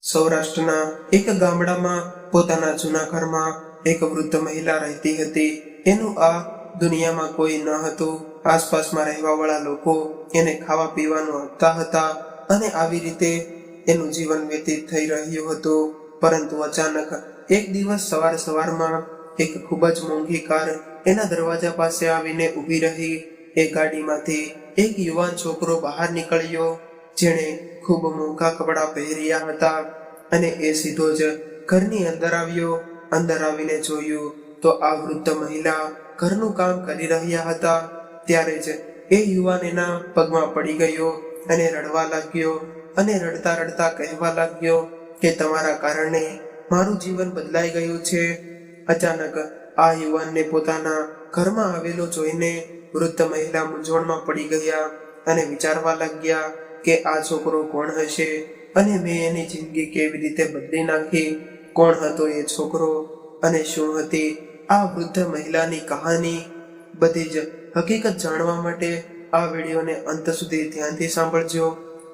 સૌરાષ્ટ્રના એક ગામડામાં પોતાના જૂના ઘરમાં એક વૃદ્ધ મહિલા રહેતી હતી. એનું આ દુનિયામાં કોઈ ન હતું. આસપાસમાં રહેવાવાળા લોકો એને ખાવા પીવાનું આપતા હતા અને આવી રીતે એનું જીવન વ્યતીત થઈ રહ્યું હતું. પરંતુ અચાનક એક દિવસ સવારમાં એક ખૂબ જ મોંઘી કાર એના દરવાજા પાસે આવીને ઊભી રહી. એ ગાડીમાંથી એક યુવાન છોકરો બહાર નીકળ્યો, જેણે ખૂબ મોંઘા કપડાં પહેર્યા હતા અને એ સીધો જ ઘરની અંદર આવ્યો. અંદર આવીને જોયું તો આ વૃદ્ધ મહિલા ઘરનું કામ કરી રહ્યા હતા. ત્યારે જ એ યુવાન એના પગમાં પડી ગયો અને રડવા લાગ્યો અને રડતા રડતા કહેવા લાગ્યો કે તમારા કારણે મારું જીવન બદલાઈ ગયું છે. અચાનક આ યુવાનને પોતાના ઘરમાં આવેલો જોઈને વૃદ્ધ મહિલા મૂંઝવણમાં પડી ગયા અને વિચારવા લાગ્યા કે આ છોકરો કોણ હશે અને મેં એની જિંદગી કેવી રીતે બદલી નાખી. કોણ હતો એ છોકરો અને શું હતી આ વૃદ્ધ મહિલાની કહાની? બધી જ હકીકત જાણવા માટે આ વિડીયોને અંત સુધી ધ્યાનથી સાંભળજો.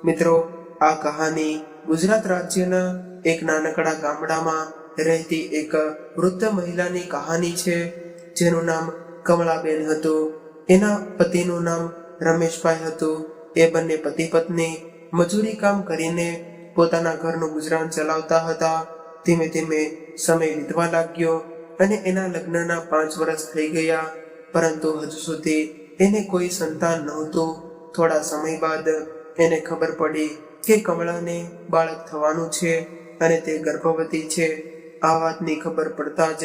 મિત્રો, આ કહાની ગુજરાત રાજ્યના એક નાનકડા ગામડામાં રહેતી એક વૃદ્ધ મહિલાની કહાની છે, જેનું નામ કમળાબેન હતું. એના પતિનું નામ રમેશભાઈ હતું. એ બંને પતિ પત્ની મજૂરી કામ કરીને પોતાના ઘરનું ગુજરાન ચલાવતા હતા. ધીમે ધીમે સમય વીતવા લાગ્યો અને એના લગ્નના 5 વર્ષ થઈ ગયા, પરંતુ હજુ સુધી એને કોઈ સંતાન નહોતું. થોડા સમય બાદ એને ખબર પડી કે કમળાને બાળક થવાનું છે અને તે ગર્ભવતી છે. આ વાતની ખબર પડતા જ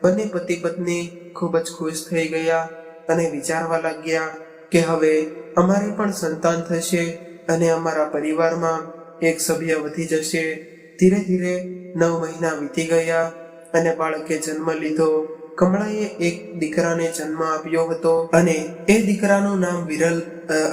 બંને પતિ પત્ની ખૂબ જ ખુશ થઈ ગયા અને વિચારવા લાગ્યા કે હવે અમારે પણ સંતાન થશે અને અમારા પરિવારમાં એક સભ્ય વધી જશે. ધીરે ધીરે 9 મહિના વીતી ગયા અને બાળકે જન્મ લીધો. કમળાએ એક દીકરાને જન્મ આપ્યો હતો અને એ દીકરાનું નામ વિરલ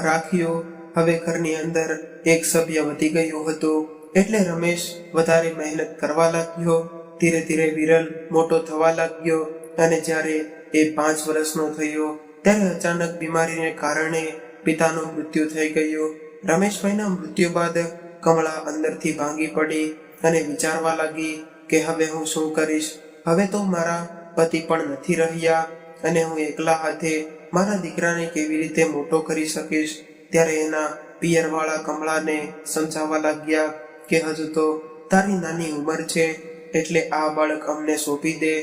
રાખ્યું. હવે ઘરની અંદર એક સભ્ય વધી ગયું હતું એટલે રમેશ વધારે મહેનત કરવા લાગ્યો. ધીરે ધીરે વિરલ મોટો થવા લાગ્યો અને જ્યારે એ 5 વર્ષનો થયો ત્યારે અચાનક બીમારીને કારણે પિતાનું મૃત્યુ થઈ ગયું. રમેશભાઈના મૃત્યુ બાદ કમળા અંદરથી ભાંગી પડી અને વિચારવા લાગી કે હવે હું શું કરીશ? હવે તો મારા પતિ પણ નથી રહ્યા અને હું એકલા હાથે મારા દીકરાને કેવી રીતે મોટો કરી શકીશ? ત્યારે એના પિયરવાળા કમળાને સમજાવવા લાગ્યા કે હજુ તો તારી નાની ઉંમર છે, એટલે આ બાળક અમને સોંપી દે,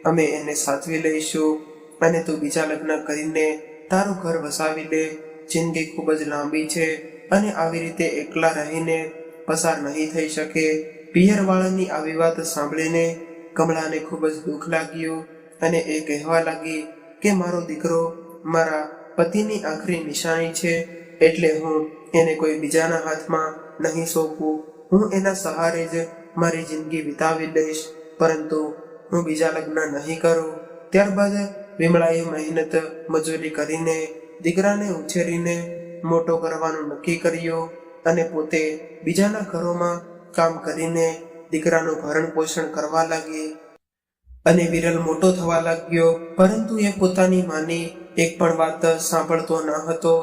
અમે એને સાચવી લઈશું અને તું બીજા લગ્ન કરીને તારું ઘર વસાવી લે. જિંદગી ખૂબ જ લાંબી છે અને આવી રીતે એકલા રહીને પસાર નહીં થઈ શકે. પિયરવાળાની આવી વાત સાંભળીને કમળાને ખૂબ જ દુઃખ લાગ્યું અને એ કહેવા લાગી કે મારો દીકરો મારા પતિની આખરી નિશાની છે, એટલે હું એને કોઈ બીજાના હાથમાં નહીં સોંપું. હું એના સહારે જ મારી જિંદગી વિતાવી લઈશ, પરંતુ હું બીજા લગ્ન નહીં કરું. ત્યારબાદ વિમળાએ મહેનત મજૂરી કરીને દીકરાને ઉછેરીને મોટો કરવાનું નક્કી કર્યું અને પોતે બીજાના ઘરોમાં કામ કરીને દીકરાનું ભરણ પોષણ કરવા લાગી. અને વિરલ મોટો થવા લાગ્યો, પરંતુ એ પોતાની માની એક પણ વાત સાંભળતો ન હતો.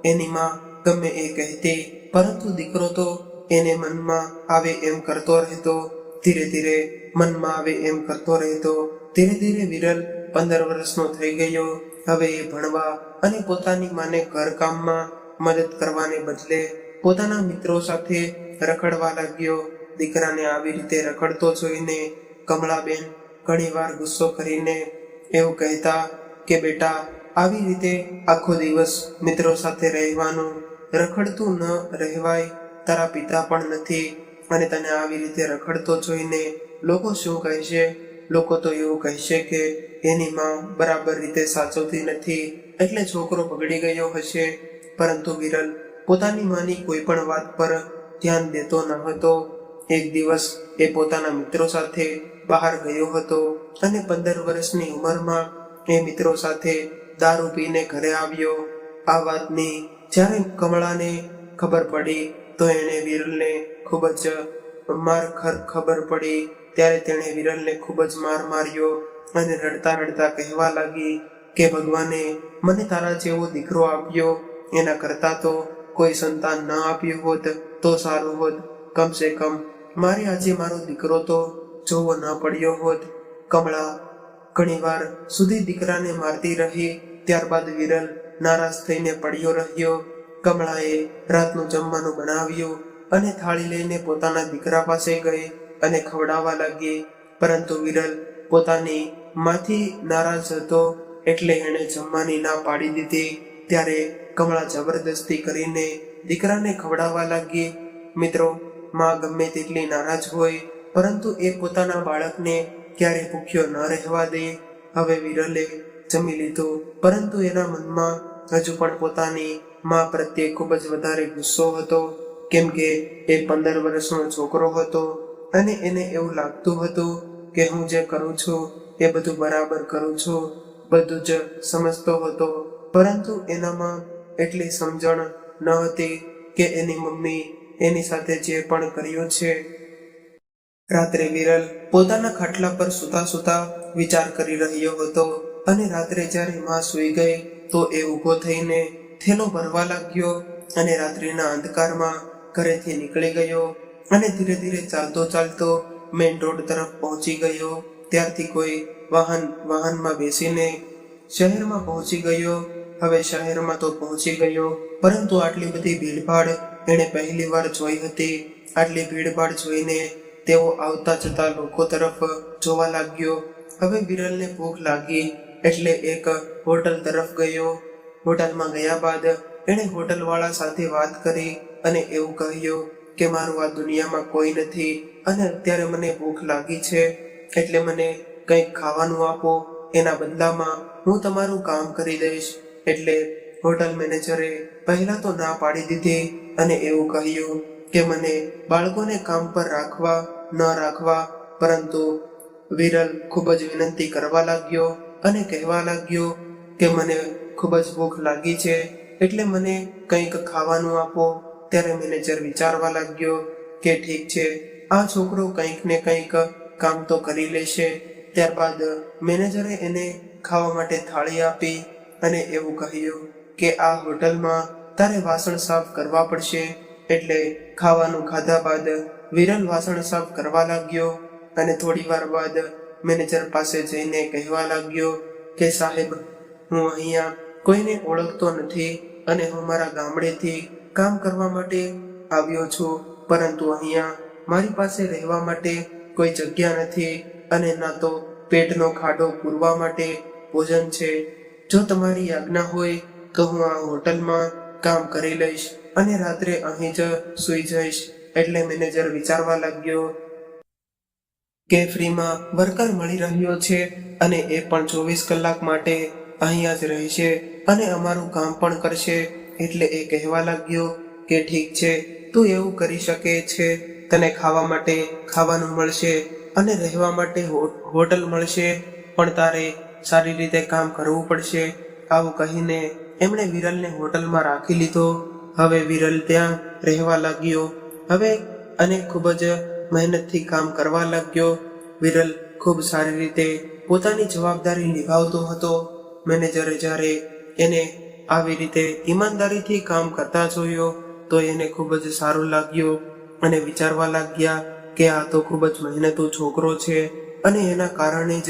એની માં ગમે એ કહેતી, પરંતુ દીકરો તો એને મનમાં આવે એમ કરતો રહેતો. ધીરે ધીરે મનમાં આવે એમ કરતો રહેતો. ધીરે ધીરે વિરલ 15 વર્ષનો થઈ ગયો. હવે એ ભણવા અને પોતાની માને ઘરકામમાં મદદ કરવાને બદલે પોતાના મિત્રો સાથે રખડવા લાગ્યો. દીકરાને આવી રીતે રખડતો જોઈને કમળાબેન ઘણીવાર ગુસ્સો કરીને એવું કહેતા કે બેટા, આવી રીતે આખો દિવસ મિત્રો સાથે રહેવાનું, રખડતું ન રહેવાય. તારા પિતા પણ નથી અને તને આવી રીતે રખડતો જોઈને લોકો શું કહેશે? લોકો તો એવું કહેશે કે એની માં બરાબર રીતે સાચવતી નથી, એટલે છોકરો બગડી ગયો હશે. પરંતુ વિરલ પોતાની માની કોઈ પણ વાત પર ધ્યાન દેતો ન હતો. એક દિવસ એ પોતાના મિત્રો સાથે બહાર ગયો હતો અને 15 વર્ષની ઉંમરમાં એ મિત્રો સાથે દારૂ પીને ઘરે આવ્યો. આ વાતની જ્યારે કમળાને ખબર પડી તો એણે વિરલને ખૂબ જ ખબર પડી ત્યારે તેણે વિરલને ખૂબ જ માર્યો અને રડતા રડતા કહેવા લાગી કે ભગવાને મને તારા જેવો દીકરો આપ્યો, એના કરતાં તો કોઈ સંતાન ન આપ્યું હોત તો સારું હોત. કમસે કમ મારે આજે મારો દીકરો તો જોવો ન પડ્યો હોત. કમળા ઘણીવાર સુધી દીકરાને મારતી રહી. ત્યારબાદ વિરલ નારાજ થઈને પડ્યો રહ્યો. કમળાએ રાતનું જમવાનું બનાવ્યું અને થાળી લઈને પોતાના દીકરા પાસે ગઈ અને ખવડાવવા લાગી. પરંતુ વિરલ પોતાની માંથી નારાજ હતો એટલે એણે જમવાની ના પાડી દીધી. ત્યારે કમળા જબરદસ્તી કરીને દીકરાને ખવડાવવા લાગી. મિત્રો, માં ગમે તેટલી નારાજ હોય પરંતુ એ પોતાના બાળકને ક્યારે ભૂખ્યો ન રહેવા દે. હવે વિરલે જમી લીધું પરંતુ એના મનમાં હજુ પણ પોતાની માં પ્રત્યે ખૂબ જ વધારે ગુસ્સો હતો, કેમ કે એ 15 વર્ષનો છોકરો હતો અને એને એવું લાગતું હતું કે હું જે કરું છું એ બધું બરાબર કરું છું, બધું જ સમજતો હતો. પરંતુ એનામાં એટલી સમજણ ન હતી કે એની મમ્મી એની સાથે જે પણ કર્યું છે. રાત્રે વિરલ પોતાના ખાટલા પર સૂતા સૂતા વિચાર કરી રહ્યો હતો અને રાત્રે જ્યારે માં સૂઈ ગઈ તો એ ઊભો થઈને થેલો ભરવા લાગ્યો અને રાત્રિના અંધકારમાં ઘરેથી નીકળી ગયો અને ધીરે ધીરે ચાલતો ચાલતો મેઇન રોડ તરફ પહોંચી ગયો. ત્યારથી કોઈ વાહનમાં બેસીને શહેરમાં પહોંચી ગયો. હવે શહેરમાં તો પહોંચી ગયો પરંતુ આટલી બધી ભીડભાડ એણે પહેલી વાર જોઈ હતી. આટલી ભીડભાડ જોઈને તેઓ આવતા જતા લોકો તરફ જોવા લાગ્યો. હવે વિરલને ભૂખ લાગી એટલે એક હોટલ તરફ ગયો. હોટલમાં ગયા બાદ એણે હોટલવાળા સાથે વાત કરી અને એવું કહ્યું કે મારું આ દુનિયામાં કોઈ નથી અને અત્યારે મને ભૂખ લાગી છે, એટલે મને કંઈક ખાવાનું આપો, એના બદલામાં હું તમારું કામ કરી દઈશ. એટલે હોટલ મેનેજરે પહેલા તો ના પાડી દીધી અને એવું કહ્યું કે મને બાળકોને કામ પર રાખવા ન રાખવા. પરંતુ વિરલ ખૂબ જ વિનંતી કરવા લાગ્યો અને કહેવા લાગ્યો કે મને ખૂબ જ ભૂખ લાગી છે એટલે મને કંઈક ખાવાનું આપો. ત્યારે મેનેજર વિચારવા લાગ્યો કે ઠીક છે, આ છોકરો કંઈક ને કંઈક કામ તો કરી લેશે. ત્યારબાદ મેનેજરે એને ખાવા માટે થાળી આપી અને એવું કહ્યું કે આ હોટલમાં તારે વાસણ સાફ કરવા પડશે. એટલે ખાવાનું ખાધા બાદ વિરલ વાસણ સાફ કરવા લાગ્યો અને થોડી વાર બાદ મેનેજર પાસે જઈને કહેવા લાગ્યો કે સાહેબ, હું અહીંયા કોઈને ઓળખતો નથી અને હું મારા ગામડેથી કામ કરવા માટે આવ્યો છું, પરંતુ અહીંયા મારી પાસે રહેવા માટે કોઈ જગ્યા નથી અને ના તો પેટનો ખાડો પૂરવા માટે ભોજન છે. જો તમારી આજ્ઞા હોય તો હું આ હોટલમાં કામ કરી લઈશ અને રાત્રે અહીં જ સૂઈ જઈશ. એટલે મેનેજર વિચારવા લાગ્યો કે ફ્રીમાં વર્કર મળી રહ્યો છે અને એ પણ 24 કલાક માટે અહીંયા જ રહેશે અને અમારું કામ પણ કરશે. એટલે એ કહેવા લાગ્યો કે ઠીક છે, તું એવું કરી શકે છે, તને ખાવા માટે ખાવાનું મળશે અને રહેવા માટે હોટલ મળશે, પણ તારે સારી રીતે કામ કરવું પડશે. આવું કહીને એમણે વિરલને હોટલમાં રાખી લીધો. હવે વિરલ ત્યાં રહેવા લાગ્યો અને ખૂબ જ મહેનતથી કામ કરવા લાગ્યો. વિરલ ખૂબ સારી રીતે પોતાની જવાબદારી નિભાવતો હતો. મેનેજરે જ્યારે એને આવી રીતે ઈમાનદારીથી કામ કરતા જોયો તો એને ખૂબ જ સારું લાગ્યું અને વિચારવા લાગ્યા કે આ તો ખૂબ જ મહેનતુ છોકરો છે અને એના કારણે જ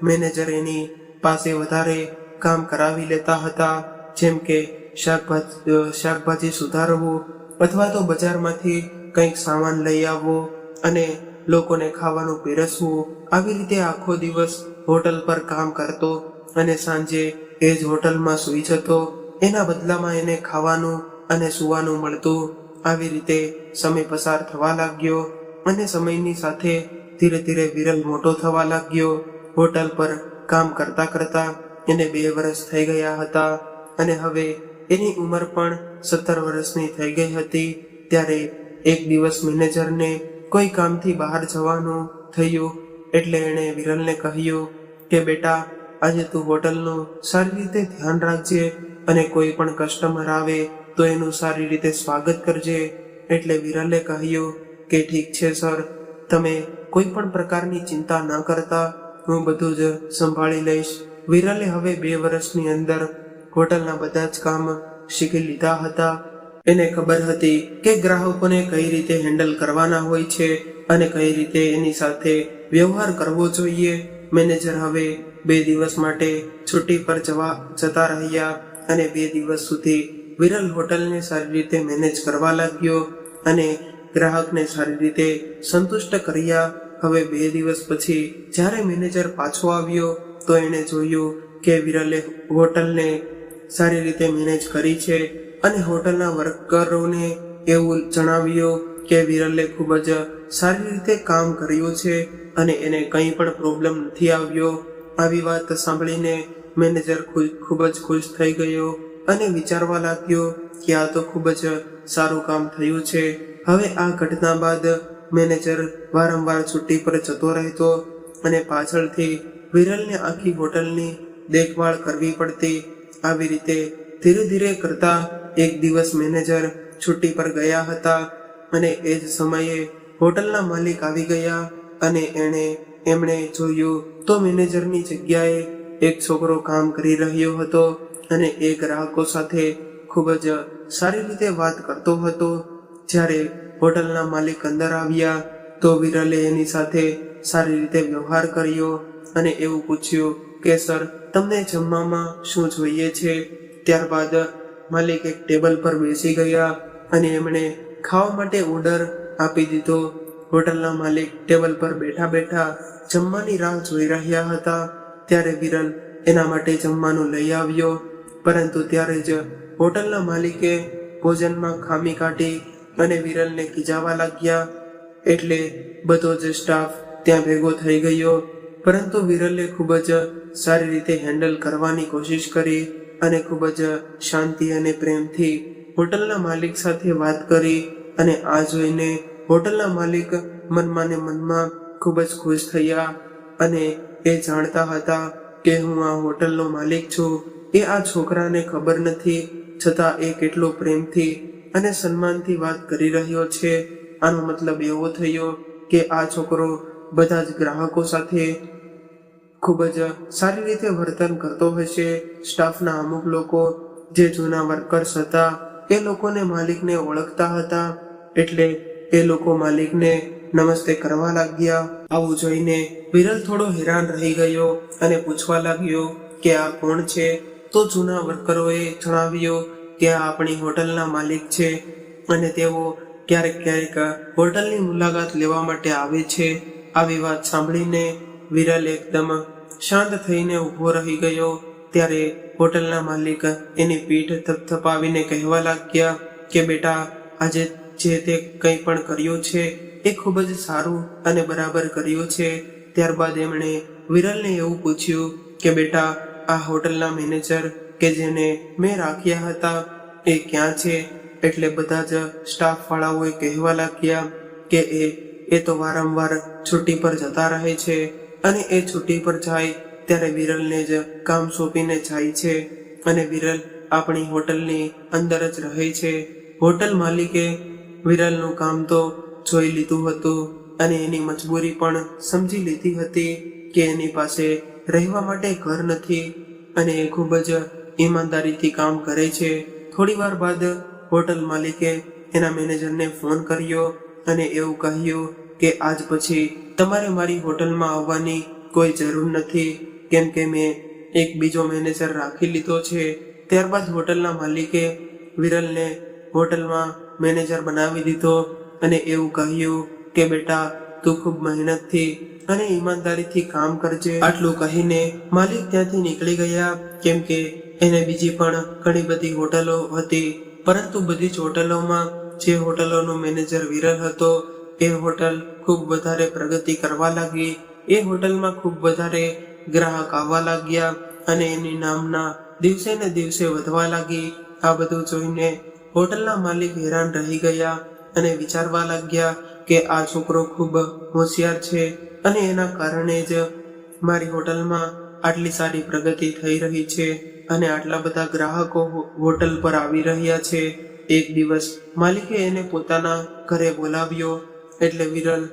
મેનેજર એની પાસે વધારે કામ કરાવી લેતા હતા, જેમ કે શાકભાજી સુધારવું અથવા તો બજારમાંથી કંઈક સામાન લઈ આવવો અને લોકોને ખાવાનું પીરસવું. આવી રીતે આખો દિવસ હોટલ પર કામ કરતો અને સાંજે એ જ હોટલમાં સૂઈ જતો. એના બદલામાં એને ખાવાનું અને સૂવાનું મળતું. આવી રીતે સમય પસાર થવા લાગ્યો અને સમયની સાથે ધીરે ધીરે વિરલ મોટો થવા લાગ્યો. હોટલ પર કામ કરતા કરતા એને 2 વર્ષ થઈ ગયા હતા અને હવે એની ઉંમર પણ 17 વર્ષની થઈ ગઈ હતી. ત્યારે એક દિવસ મેનેજરને કોઈ કામથી બહાર જવાનું થયું એટલે એણે વિરલને કહ્યું કે બેટા, આજે તું હોટલનું સારી રીતે ધ્યાન રાખજે અને કોઈ પણ કસ્ટમર આવે તો એનું સારી રીતે સ્વાગત કરજે. એટલે વિરલે કહ્યું કે ઠીક છે સર, તમે કોઈ પણ પ્રકારની ચિંતા ન કરતા, હું બધું જ સંભાળી લઈશ. વિરલે હવે 2 વર્ષની અંદર હોટલના બધા જ કામ શીખી લીધા હતા એને ખબર હતી કે ગ્રાહકોને કઈ રીતે હેન્ડલ કરવાના હોય છે અને કઈ રીતે એની સાથે વ્યવહાર કરવો જોઈએ. મેનેજર હવે 2 દિવસ માટે છુટ્ટી પર જતા રહ્યા અને 2 દિવસ સુધી વિરલ હોટલને સારી રીતે મેનેજ કરવા લાગ્યો અને ગ્રાહકને સારી રીતે સંતુષ્ટ કર્યા. હવે 2 દિવસ પછી જ્યારે મેનેજર પાછો આવ્યો તો એણે જોયું કે વિરલે હોટલને સારી રીતે મેનેજ કરી છે અને હોટલના વર્કરોને એવું જણાવ્યું કે વિરલે ખૂબ જ સારી રીતે કામ કર્યું છે અને એને કંઈ પણ પ્રોબ્લેમ નથી આવ્યો. આવી વાત સાંભળીને મેનેજર ખૂબ જ ખુશ થઈ ગયો અને વિચારવા લાગ્યો કે આ તો ખૂબ જ સારું કામ થયું છે. હવે આ ઘટના બાદ મેનેજર વારંવાર છુટ્ટી પર જતો રહેતો અને પાછળથી વિરલને આખી હોટલની દેખભાળ કરવી પડતી. આવી રીતે ધીરે ધીરે કરતા એક દિવસ મેનેજર છુટ્ટી પર ગયા હતા અને એ જ સમયે હોટલના માલિક આવી ગયા અને એમણે જોયું તો મેનેજરની જગ્યાએ એક છોકરો કામ કરી રહ્યો હતો અને એ ગ્રાહકો સાથે ખૂબ જ સારી રીતે વાત કરતો હતો. જ્યારે હોટલના માલિક અંદર આવ્યા તો વિરલે એની સાથે સારી રીતે વ્યવહાર કર્યો અને એવું પૂછ્યું કે સર, તમને જમવામાં શું જોઈએ છે? ત્યારબાદ માલિક એક ટેબલ પર બેસી ગયા અને એમણે ખાવા માટે ઓર્ડર આપી દીધો. હોટલના માલિક ટેબલ પર બેઠા બેઠા જમવાની રાહ જોઈ રહ્યા હતા. ત્યારે વિરલ એના માટે જમવાનું લઈ આવ્યો, પરંતુ ત્યારે જ હોટલના માલિકે ભોજનમાં ખામી કાઢી અને વિરલને ખીજાવા લાગ્યા. એટલે બધો જ સ્ટાફ ત્યાં ભેગો થઈ ગયો, પરંતુ વિરલે ખૂબ જ સારી રીતે હેન્ડલ કરવાની કોશિશ કરી અને ખૂબ જ શાંતિ અને પ્રેમથી હોટલના માલિક સાથે વાત કરી. અને આ જોઈને હોટલના માલિક મનમાં ને મનમાં ખૂબ જ ખુશ થયા અને એ જાણતા હતા કે હું આ હોટલનો માલિક છું. એ આ છોકરાને ખબર નથી, છતાં એ કેટલો પ્રેમથી અને સન્માનથી વાત કરી રહ્યો છે. આનો મતલબ એવો થયો કે આ છોકરો બધા જ ગ્રાહકો સાથે ખૂબ જ સારી રીતે વર્તન કરતો હશે. સ્ટાફના અમુક લોકો જે જૂના વર્કર્સ હતા એ લોકોને માલિકને ઓળખતા હતા, એટલે એ લોકો માલિકને નમસ્તે કરવા લાગ્યા. આવું જોઈને વિરલ થોડો હેરાન રહી ગયો અને પૂછવા લાગ્યો કે આ કોણ છે? તો જૂના વર્કરોએ જણાવ્યું કે આ આપણી હોટલના માલિક છે અને તેઓ ક્યારેક ક્યારેક હોટલની મુલાકાત લેવા માટે આવે છે. આવી વાત સાંભળીને વિરલ એકદમ શાંત થઈને ઊભો રહી ગયો. ત્યારે હોટલના માલિક એની પીઠ થપથપાવીને કહેવા લાગ્યા કે બેટા, આજે જે તે કંઈ પણ કર્યું છે એ ખૂબ જ સારું અને બરાબર કર્યું છે. ત્યારબાદ એમણે વિરલને એવું પૂછ્યું કે બેટા, આ હોટલના મેનેજર કે જેને મેં રાખ્યા હતા એ ક્યાં છે? એટલે બધા જ સ્ટાફ વાળાઓએ કહેવા લાગ્યા કે એ તો વારંવાર છુટ્ટી પર જતા રહે છે અને એ છુટ્ટી પર જાય ત્યારે વિરલને જ કામ સોંપીને જાય છે અને વિરલ આપણી હોટલની અંદર જ રહે છે. હોટલ માલિકે વિરલનું કામ તો જોઈ લીધું હતું અને એની મજબૂરી પણ સમજી લીધી હતી કે એની પાસે રહેવા માટે ઘર નથી અને એ ખૂબ જ ઈમાનદારીથી કામ કરે છે. થોડી વાર બાદ હોટલ માલિકે એના મેનેજરને ફોન કર્યો અને એવું કહ્યું કે આજ પછી તમારે મારી હોટલમાં આવવાની કોઈ જરૂર નથી, કેમ કે મેં એક બીજો મેનેજર રાખી લીધો છે. ત્યારબાદ હોટલના માલિકે વિરલને હોટલમાં મેનેજર બનાવી દીધો અને એવું કહ્યું કે બેટા, તું ખૂબ મહેનતથી અને ઈમાનદારીથી કામ કરજે. આટલું કહીને માલિક ત્યાંથી નીકળી ગયા, કેમ કે એને બીજી પણ ઘણી બધી હોટલો હતી, પરંતુ બધી જ હોટલોમાં જે હોટલોનો મેનેજર વિરલ હતો એ હોટલ ખૂબ વધારે પ્રગતિ કરવા લાગી. એ હોટલમાં ખૂબ વધારે ગ્રાહક આવવા લાગ્યા અને એની નામના દિવસે ને દિવસે વધવા લાગી. આ બધું જોઈને હોટલના માલિક હેરાન રહી ગયા અને વિચારવા લાગ્યા કે આ છોકરો ખૂબ હોશિયાર છે અને એના કારણે જ મારી હોટલમાં આટલી સારી પ્રગતિ થઈ રહી છે અને આટલા બધા ગ્રાહકો હોટલ પર આવી રહ્યા છે. એક દિવસ માલિકે એને પોતાના ઘરે બોલાવ્યો, એટલે વિરલ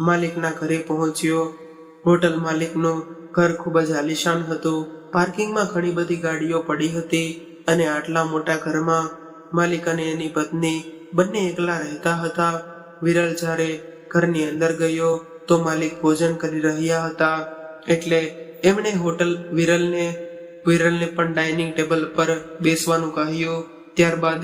માલિકના ઘરે પહોંચ્યો. હોટલ માલિકનું ઘર ખૂબ જ આલિશાન હતું. પાર્કિંગમાં ઘણી બધી ગાડીઓ પડી હતી અને આટલા મોટા ઘરમાં માલિક અને એની પત્ની બંને એકલા રહેતા હતા. વિરલ જ્યારે ઘરની અંદર ગયો તો માલિક ભોજન કરી રહ્યા હતા, એટલે એમણે વિરલને પણ ડાઇનિંગ ટેબલ પર બેસવાનું કહ્યું. ત્યારબાદ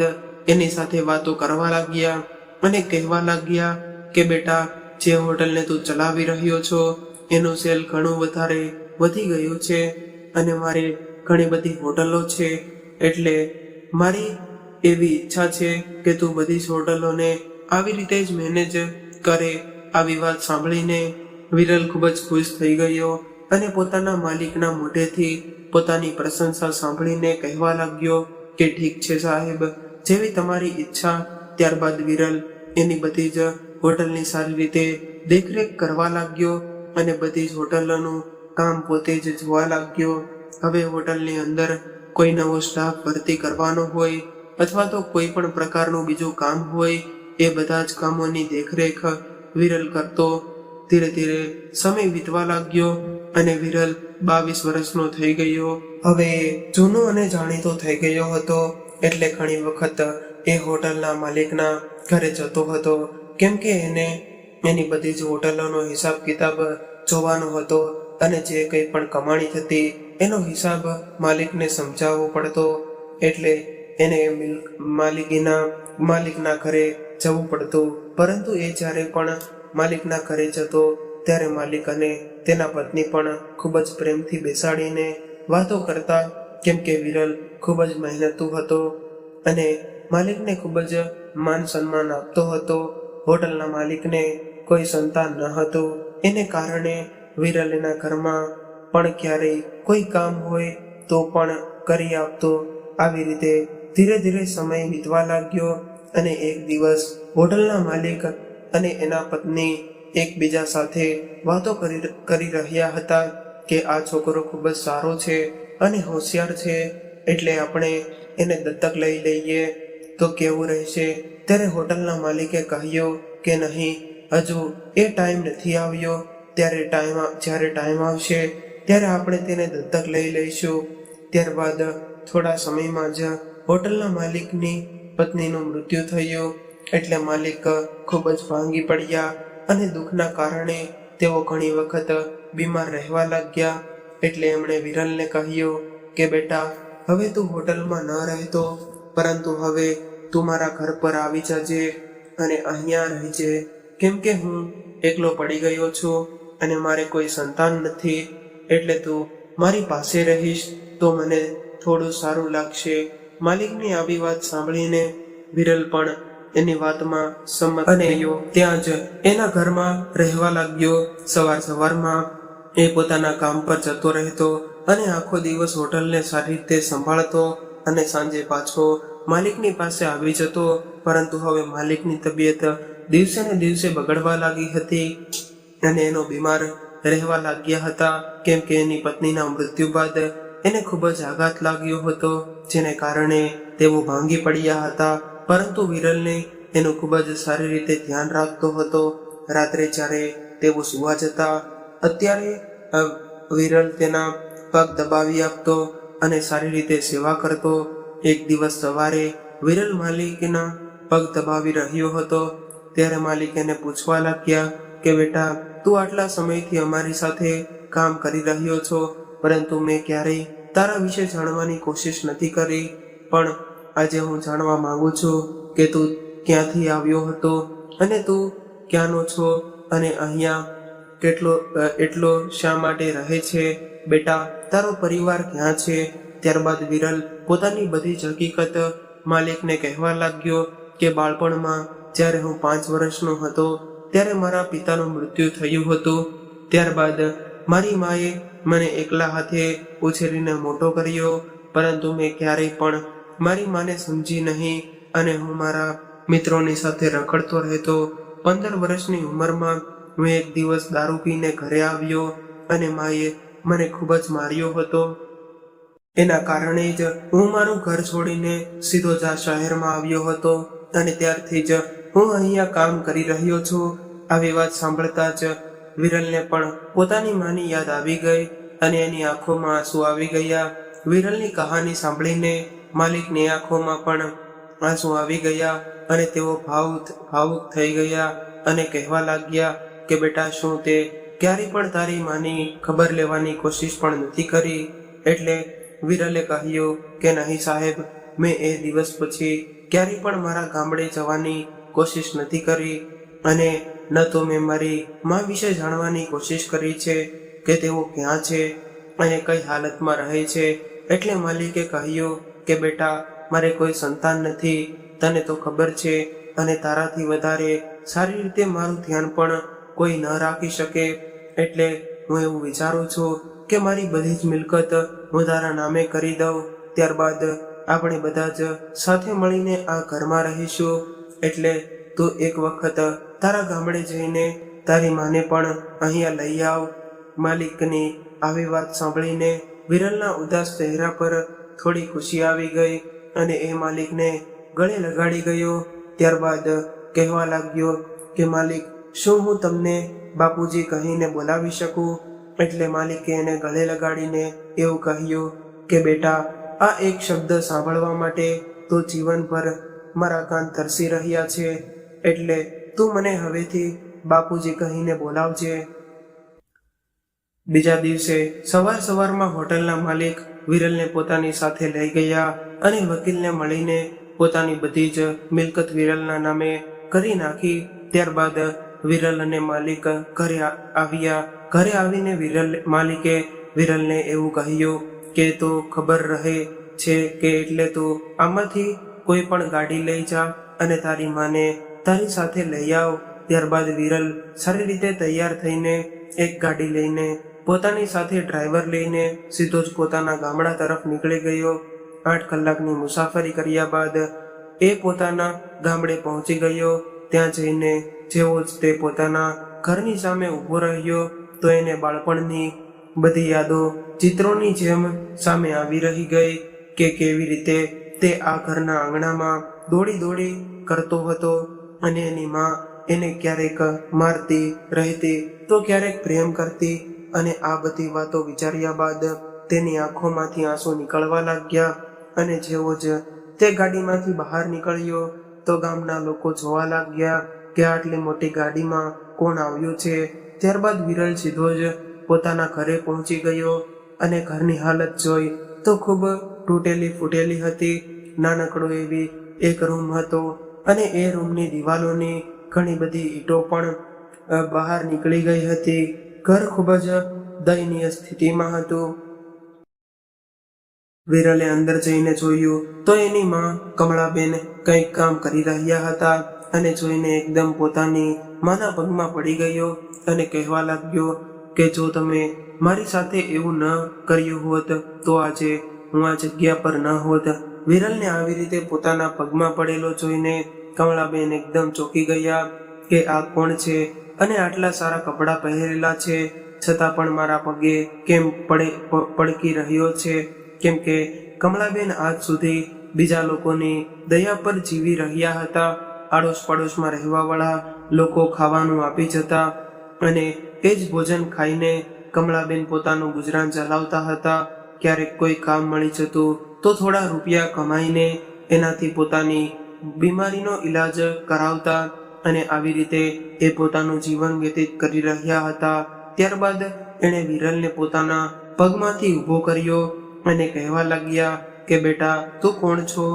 એની સાથે વાતો કરવા લાગ્યા અને કહેવા લાગ્યા કે બેટા, જે હોટલને તું ચલાવી રહ્યો છો એનું સેલ ઘણું વધારે વધી ગયું છે અને મારે ઘણી બધી હોટલો છે, એટલે મારી એવી ઈચ્છા છે કે તું બધી જ હોટલોને આવી રીતે જ મેનેજ કરે. આવી વાત સાંભળીને વિરલ ખૂબ જ ખુશ થઈ ગયો અને પોતાના માલિકના મોઢેથી પોતાની પ્રશંસા સાંભળીને કહેવા લાગ્યો કે ઠીક છે સાહેબ, જેવી તમારી ઈચ્છા. ત્યારબાદ વિરલ એની બધી જ હોટલની સારી રીતે દેખરેખ કરવા લાગ્યો અને બધી જ હોટલોનું કામ પોતે જ જોવા લાગ્યો. હવે હોટલની અંદર કોઈ નવો સ્ટાફ ભરતી કરવાનો હોય અથવા તો કોઈ પણ પ્રકારનું બીજું કામ હોય, એ બધા જ કામોની દેખરેખ વિરલ કરતો. ધીરે ધીરે સમય વીતવા લાગ્યો અને વિરલ 22 વર્ષનો થઈ ગયો. હવે જૂનો અને જાણીતો થઈ ગયો હતો, એટલે ઘણી વખત એ હોટલના માલિકના ઘરે જતો હતો, કેમ કે એને એની બધી જ હોટલોનો હિસાબ કિતાબ જોવાનો હતો અને જે કંઈ પણ કમાણી થતી એનો હિસાબ માલિકને સમજાવવો પડતો, એટલે એને માલિકના ઘરે જવું પડતું. પરંતુ એ જ્યારે પણ માલિકના ઘરે જતો ત્યારે માલિક અને તેના પત્ની પણ ખૂબ જ પ્રેમથી બેસાડીને વાતો કરતા, કેમ કે વિરલ ખૂબ જ મહેનતુ હતો અને માલિકને ખૂબ જ માન સન્માન આપતો હતો. હોટલના માલિકને કોઈ સંતાન ન હતું, એને કારણે વિરલ એના ઘરમાં પણ ક્યારેય કોઈ કામ હોય તો પણ કરી આપતો. આવી રીતે ધીરે ધીરે સમય વીતવા લાગ્યો અને એક દિવસ હોટલના માલિક અને એના પત્ની એકબીજા સાથે વાતો કરી રહ્યા હતા કે આ છોકરો ખૂબ જ સારો છે અને હોશિયાર છે, એટલે આપણે એને દત્તક લઈ લઈએ તો કેવું રહેશે. ત્યારે હોટલના માલિકે કહ્યું કે નહીં, હજુ એ ટાઈમ નથી આવ્યો, જ્યારે ટાઈમ આવશે ત્યારે આપણે તેને દત્તક લઈ લઈશું. ત્યારબાદ થોડા સમયમાં જ હોટલના માલિકની પત્નીનું મૃત્યુ થયું, એટલે માલિક ખૂબ જ ભાંગી પડ્યા અને દુઃખના કારણે તેઓ ઘણી વખત બીમાર રહેવા લાગ્યા. એટલે એમણે વિરલને કહ્યું કે બેટા, હવે તું હોટલમાં ન રહેતો, પરંતુ હવે તું મારા ઘર પર આવી જજે અને અહીંયા રહેજે, કેમ કે હું એકલો પડી ગયો છું અને મારે કોઈ સંતાન નથી, એટલે તું મારી પાસે રહીશ તો મને થોડું સારું લાગશે. માલિકની આવી વાત સાંભળીને વિરલ પણ એની વાતમાં સંમત થયો. ત્યાં જ એના ઘરમાં રહેવા લાગ્યો. સવારમાં એ પોતાના કામ પર જતો રહેતો અને આખો દિવસ હોટલને સારી રીતે સંભાળતો અને સાંજે પાછો માલિકની પાસે આવી જતો. પરંતુ હવે માલિકની તબિયત દિવસે ને દિવસે બગડવા લાગી હતી અને એનો બીમાર રહેવા લાગ્યા હતા, કેમ કે એની પત્નીના મૃત્યુ બાદ એને ખૂબ જ આઘાત લાગ્યો હતો, જેને કારણે તેઓ ભાંગી પડ્યા હતા. પરંતુ વિરલને એનું ખૂબ જ સારી રીતે ધ્યાન રાખતો હતો. રાત્રે જ્યારે તેઓ સુવા જતા અત્યારે વિરલ તેના પગ દબાવી આપતો અને સારી રીતે સેવા કરતો. એક દિવસ સવારે વિરલ માલિકના પગ દબાવી રહ્યો હતો, ત્યારે માલિક એને પૂછવા લાગ્યા કે બેટા, તું આટલા સમયથી અમારી સાથે કામ કરી રહ્યો છો, પરંતુ મેં ક્યારેય તારા વિશે જાણવાની કોશિશ નથી કરી, પણ આજે હું જાણવા માંગુ છું કે તું ક્યાંથી આવ્યો હતો અને તું ક્યાંનો છો અને અહીંયા એટલો શા માટે રહે છે. બેટા, તારો પરિવાર ક્યાં છે? ત્યારબાદ વિરલ પોતાની બધી જ હકીકત માલિકને કહેવા લાગ્યો કે બાળપણમાં જ્યારે હું 5 વર્ષનો હતો ત્યારે મારા પિતાનું મૃત્યુ થયું હતું. ત્યારબાદ મારી માએ મને એકલા હાથે ઉછેરીને મોટો કર્યો, પરંતુ મેં ક્યારેય પણ મારી માને સમજી નહીં અને હું મારા મિત્રોની સાથે રખડતો રહેતો. 15 વર્ષની ઉંમરમાં હું એક દિવસ દારૂ પીને ઘરે આવ્યો અને માએ મને ખૂબ જ માર્યો હતો. એના કારણે જ હું મારું ઘર છોડીને સીધો જ આ શહેરમાં આવ્યો હતો અને ત્યારથી જ હું અહીંયા કામ કરી રહ્યો છું. આવી વાત સાંભળતા જ વિરલને પણ પોતાની માની યાદ આવી ગઈ અને એની આંખોમાં આંસુ આવી ગયા. વિરલની કહાની સાંભળીને માલિકની આંખોમાં પણ આંસુ આવી ગયા અને તેઓ ભાવુક થઈ ગયા અને કહેવા લાગ્યા કે બેટા, શું તે ક્યારેય પણ તારી માની ખબર લેવાની કોશિશ પણ નથી કરી? એટલે વિરલે કહ્યું કે નહીં સાહેબ, મેં એ દિવસ પછી ક્યારેય પણ મારા ગામડે જવાની કોશિશ નથી કરી અને ન તો મેં મારી મા વિશે જાણવાની કોશિશ કરી છે કે તેઓ ક્યાં છે અને કઈ હાલતમાં રહે છે. એટલે માલિકે કહ્યું કે બેટા, મારે કોઈ સંતાન નથી, તને તો ખબર છે, અને તારાથી વધારે સારી રીતે મારું ધ્યાન પણ કોઈ ન રાખી શકે. એટલે હું એવું વિચારું છું કે મારી બધી જ મિલકત હું તારા નામે કરી દઉં. ત્યારબાદ આપણે બધા જ સાથે મળીને આ ઘરમાં રહીશું. એટલે તું એક વખત તારા ગામડે જઈને તારી માને પણ અહીંયા લઈ આવ. માલિકની આવી વાત સાંભળીને વિરલના ઉદાસ ચહેરા પર થોડી ખુશી આવી ગઈ અને એ માલિકને ગળે લગાડી ગયો. ત્યારબાદ કહેવા લાગ્યો કે માલિક, શું હું તમને બાપુજી કહીને બોલાવી શકું? એટલે માલિકે એને ગળે લગાડીને એવું કહ્યું કે બેટા, આ એક શબ્દ સાંભળવા માટે તો જીવનભર મારા કાન તરસી રહ્યા છે. એટલે તું મને હવેથી બાપુજી કહીને બોલાવજે. બીજા દિવસે સવારમાં હોટલના માલિક વિરલને પોતાની સાથે લઈ ગયા અને વકીલને મળીને પોતાની બધી જ મિલકત વિરલના નામે કરી નાખી. ત્યારબાદ વિરલ અને માલિક ઘરે આવ્યા. ઘરે આવીને માલિકે વિરલને એવું કહ્યું કે તો ખબર રહે છે કે એટલે તું આમાંથી કોઈ પણ ગાડી લઈ જા અને તારી માને તારી સાથે લઈ આવ. ત્યારબાદ વિરલ સારી રીતે તૈયાર થઈને એક ગાડી લઈને પોતાની સાથે ડ્રાઈવર લઈને સીધો જ પોતાના ગામડા તરફ નીકળી ગયો. 8 કલાકની મુસાફરી કર્યા બાદ એ પોતાના ગામડે પહોંચી ગયો. ત્યાં જઈને જેવો જ તે પોતાના ઘરની સામે ઊભો રહ્યો તો એને બાળપણની બધી યાદો ચિત્રોની જેમ સામે આવી રહી ગઈ કે કેવી રીતે તે આ ઘરના આંગણામાં દોડી કરતો હતો અને એની માં એને ક્યારેક મારતી રહેતી તો ક્યારેક પ્રેમ કરતી. અને આ બધી વાતો વિચાર્યા બાદ તેની આંખોમાંથી આંસુ નીકળવા લાગ્યા અને જેવો જ તે ગાડીમાંથી બહાર નીકળ્યો તો ગામના લોકો જોવા લાગ્યા કે આટલી મોટી ગાડીમાં કોણ આવ્યું છે. ત્યારબાદ વિરલ સીધો જ પોતાના ઘરે પહોંચી ગયો અને ઘરની હાલત જોઈ તો ખૂબ તૂટેલી ફૂટેલી હતી. નાનકડો એવી એક રૂમ હતો અને એ રૂમની દિવાલોની ઘણી બધી ઈંટો પણ બહાર નીકળી ગઈ હતી. ઘર ખૂબ જ દયનીય સ્થિતિમાં હતું. વિરલે અંદર જઈને જોયું તો એની માં કમળાબેન કંઈક કામ કરી રહ્યા હતા અને જોઈને એકદમ પોતાની માના પગમાં પડી ગયો અને કહેવા લાગ્યો કે જો તમે મારી સાથે એવું ન કર્યું હોત તો આજે હું આ જગ્યા પર ન હોત. વિરલને આવી રીતે પોતાના પગમાં પડેલો જોઈને કમળાબેન એકદમ ચોંકી ગયા કે આ કોણ છે અને આટલા સારા કપડાં પહેરેલા છે છતાં પણ મારા પગે કેમ પડકી રહ્યો છે? કેમ કે કમળાબેન આજ સુધી બીજા લોકોની દયા પર જીવી રહ્યા હતા. આડોશ પડોશમાં રહેવાવાળા લોકો ખાવાનું આપી જતા અને એ જ ભોજન ખાઈને કમળાબેન પોતાનું ગુજરાન ચલાવતા હતા. ક્યારેક કોઈ કામ મળી જતું તો થોડા રૂપિયા કમાઈને એનાથી પોતાની બીમારીનો ઈલાજ કરાવતા અને આવી રીતે એ પોતાનું જીવન વ્યતીત કરી રહ્યા હતા. ત્યારબાદ એણે વિરલને પોતાના પગમાંથી ઊભો કર્યો અને કહેવા લાગ્યા કે બેટા, તું કોણ છો?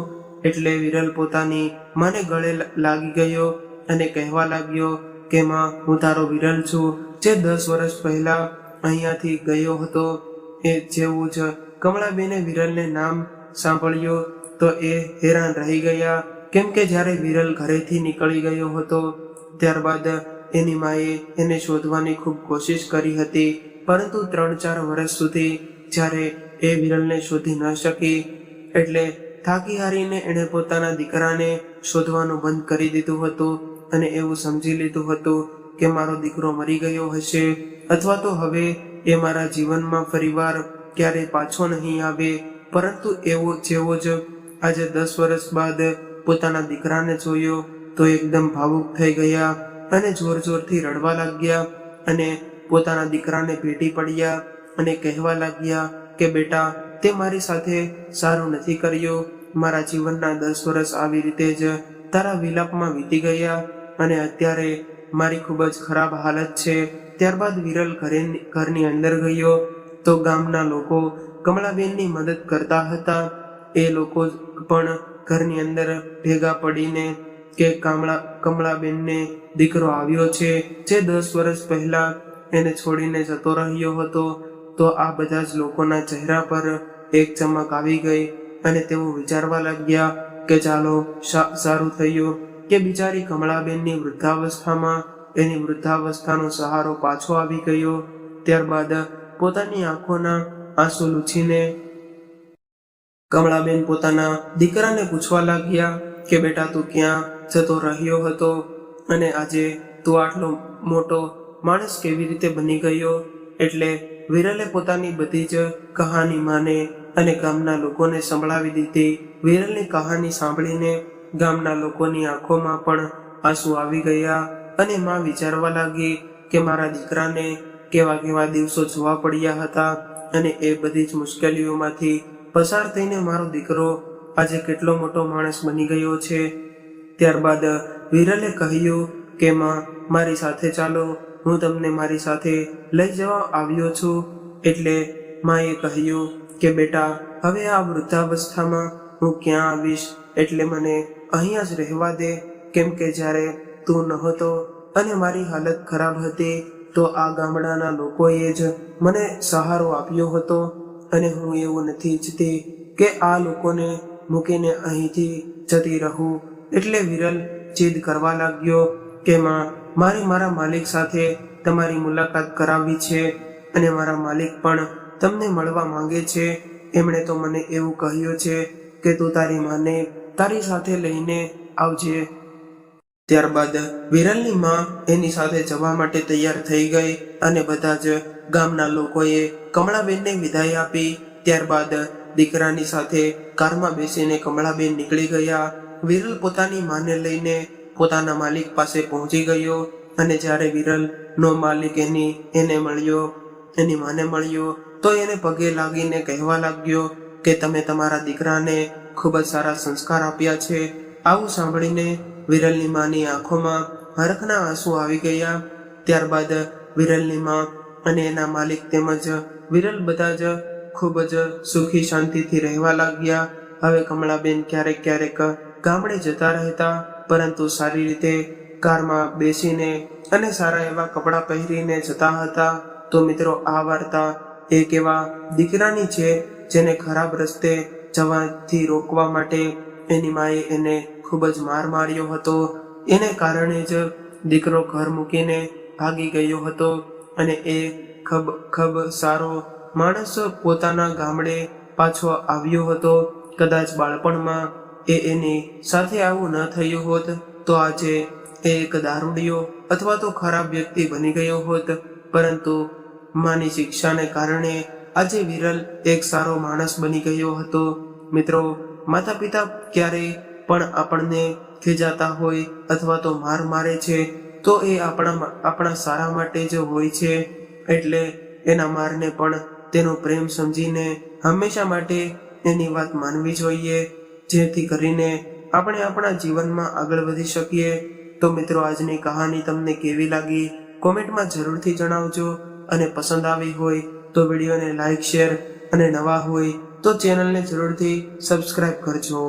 એટલે વિરલ પોતાની માને ગળે લાગી ગયો અને કહેવા લાગ્યો કે માં, હું તારો વિરલ છું, જે 10 વર્ષ પહેલા અહીંયાથી ગયો હતો. એ જેવું જ કમળાબેને વિરલને નામ સાંભળ્યો તો એ હેરાન રહી ગયા કેમ કે જ્યારે વિરલ ઘરેથી નીકળી ગયો હતો ત્યારબાદ એની માએ એને શોધવાની ખૂબ કોશિશ કરી હતી, પરંતુ 3-4 વર્ષ સુધી જ્યારે એ વિરલને શોધી ન શકી એટલે થાકી હારીને એણે પોતાના દીકરાને શોધવાનું બંધ કરી દીધું હતું અને એવું સમજી લીધું હતું કે મારો દીકરો મરી ગયો હશે અથવા તો હવે એ મારા જીવનમાં ફરીવાર ક્યારેય પાછો નહીં આવે. પરંતુ જેવો જ આજે 10 વર્ષ બાદ પોતાના દીકરાને જોયો તો એકદમ ભાવુક થઈ ગયા અને જોરથી રડવા લાગ્યા અને પોતાના દીકરાને ભેટી પડ્યા અને કહેવા લાગ્યા કે બેટા, તે મારી સાથે સારું નથી કર્યું મારા જીવનના 10 વર્ષ આવી રીતે જ તારા વિલાપમાં વીતી ગયા અને અત્યારે મારી ખૂબ જ ખરાબ હાલત છે. ત્યારબાદ વિરલ ઘરની અંદર ગયો તો ગામના લોકો કમળાબેનની મદદ કરતા હતા. એ લોકો પણ ઘરની અંદર ભેગા પડીને કે કમળાબેનને દીકરો આવ્યો છે જે 10 વર્ષ પહેલા એને છોડીને જતો રહ્યો હતો. તો આ બધા જ લોકોના ચહેરા પર એક ચમક આવી ગઈ અને તેઓ વિચારવા લાગ્યા કે ચાલો સારું થયું કે બિચારી કમળાબેનની વૃદ્ધાવસ્થામાં એની વૃદ્ધાવસ્થાનો સહારો પાછો આવી ગયો. ત્યારબાદ પોતાની આંખોના આંસુ લૂછીને કમળાબેન પોતાના દીકરાને પૂછવા લાગ્યા કે બેટા તું ક્યાં જતો રહ્યો હતો અને આજે તું આટલો મોટો માણસ કેવી રીતે બની ગયો. એટલે વિરલે પોતાની બધી જ કહાની માને અને ગામના લોકોને સંભળાવી દીધી. વિરલની કહાની સાંભળીને ગામના લોકોની આંખોમાં પણ આંસુ આવી ગયા અને માં વિચારવા લાગી કે મારા દીકરાને કેવા કેવા દિવસો જોવા પડ્યા હતા અને એ બધી જ મુશ્કેલીઓમાંથી પસાર થઈને મારો દીકરો આજે કેટલો મોટો માણસ બની ગયો છે. ત્યારબાદ વિરલે કહ્યું કે માં મારી સાથે ચાલો, હું તમને મારી સાથે લઈ જવા આવ્યો છું. એટલે માએ કહ્યું કે બેટા હવે આ વૃદ્ધાવસ્થામાં હું ક્યાં આવીશ, એટલે મને અહીંયા જ રહેવા દે, કેમ કે જ્યારે તું નહોતો અને મારી હાલત ખરાબ હતી તો આ ગામડાના લોકોએ જ મને સહારો આપ્યો હતો અને હું એવું નથી ઈચ્છતી કે આ લોકોને મૂકીને અહીંથી જતી રહું. એટલે વિરલ જીદ કરવા લાગ્યો કે મારે મારા માલિક સાથે તમારી મુલાકાત કરાવવી છે અને મારા માલિક પણ તમને મળવા માંગે છે. એમણે તો મને એવું કહ્યું છે કે તું તારી માને તારી સાથે લઈને આવજે. ત્યારબાદ વિરલની માં એની સાથે જવા માટે તૈયાર થઈ ગઈ અને બધા જ ગામના લોકોએ કમળાબેનને વિદાય આપી. ત્યારબાદ દીકરાની સાથે કારમાં બેસીને કમળાબેન નીકળી ગયા. વિરલ પોતાની માને લઈને પોતાના માલિક પાસે પહોંચી ગયો અને જ્યારે વિરલનો માલિક એની માને મળ્યો તો એને પગે લાગીને કહેવા લાગ્યો કે તમે તમારા દીકરાને ખૂબ જ સારા સંસ્કાર આપ્યા છે. આવું સાંભળીને વિરલની માની આંખોમાં હરખના આંસુ આવી ગયા. ત્યારબાદ વિરલની માં અને એના માલિક તેમજ વિરલ બધા જ ખૂબ જ સુખી શાંતિથી રહેવા લાગ્યા. હવે કમળાબેન ક્યારેક ગામડે જતા રહેતા, પરંતુ સારી રીતે કારમાં બેસીને અને સારા એવા કપડાં પહેરીને જતા હતા. તો મિત્રો, આ વાર્તા એક એવા દીકરાની છે જેને ખરાબ રસ્તે જવાથી રોકવા માટે એની માએ એને ખૂબ જ માર માર્યો હતો. એને કારણે જ દીકરો ઘર મૂકીને ભાગી ગયો હતો અને એ ખબ સારો માણસ પોતાના ગામડે પાછો આવ્યો હતો. કદાચ બાળપણમાં એની સાથે આવું ન થયું હોત તો આજે એ એક દારૂડિયો અથવા તો ખરાબ વ્યક્તિ બની ગયો હોત. પરંતુ માની શિક્ષાને કારણે આજે વિરલ એક સારો માણસ બની ગયો હતો. મિત્રો, માતા પિતા ક્યારેય પણ આપણને ખીજાતા હોય અથવા તો માર મારે છે તો એ આપણા સારા માટે જ હોય છે. એટલે એના મારને પણ તેનો પ્રેમ સમજીને હંમેશા માટે એની વાત માનવી જોઈએ, જેથી કરીને આપણે આપણા જીવનમાં આગળ વધી શકીએ. તો મિત્રો, આજની કહાની તમને કેવી લાગી કોમેન્ટમાં જરૂરથી જણાવજો અને પસંદ આવી હોય તો વિડીયોને લાઈક, શેર અને નવા હોય તો ચેનલને જરૂરથી સબસ્ક્રાઇબ કરજો.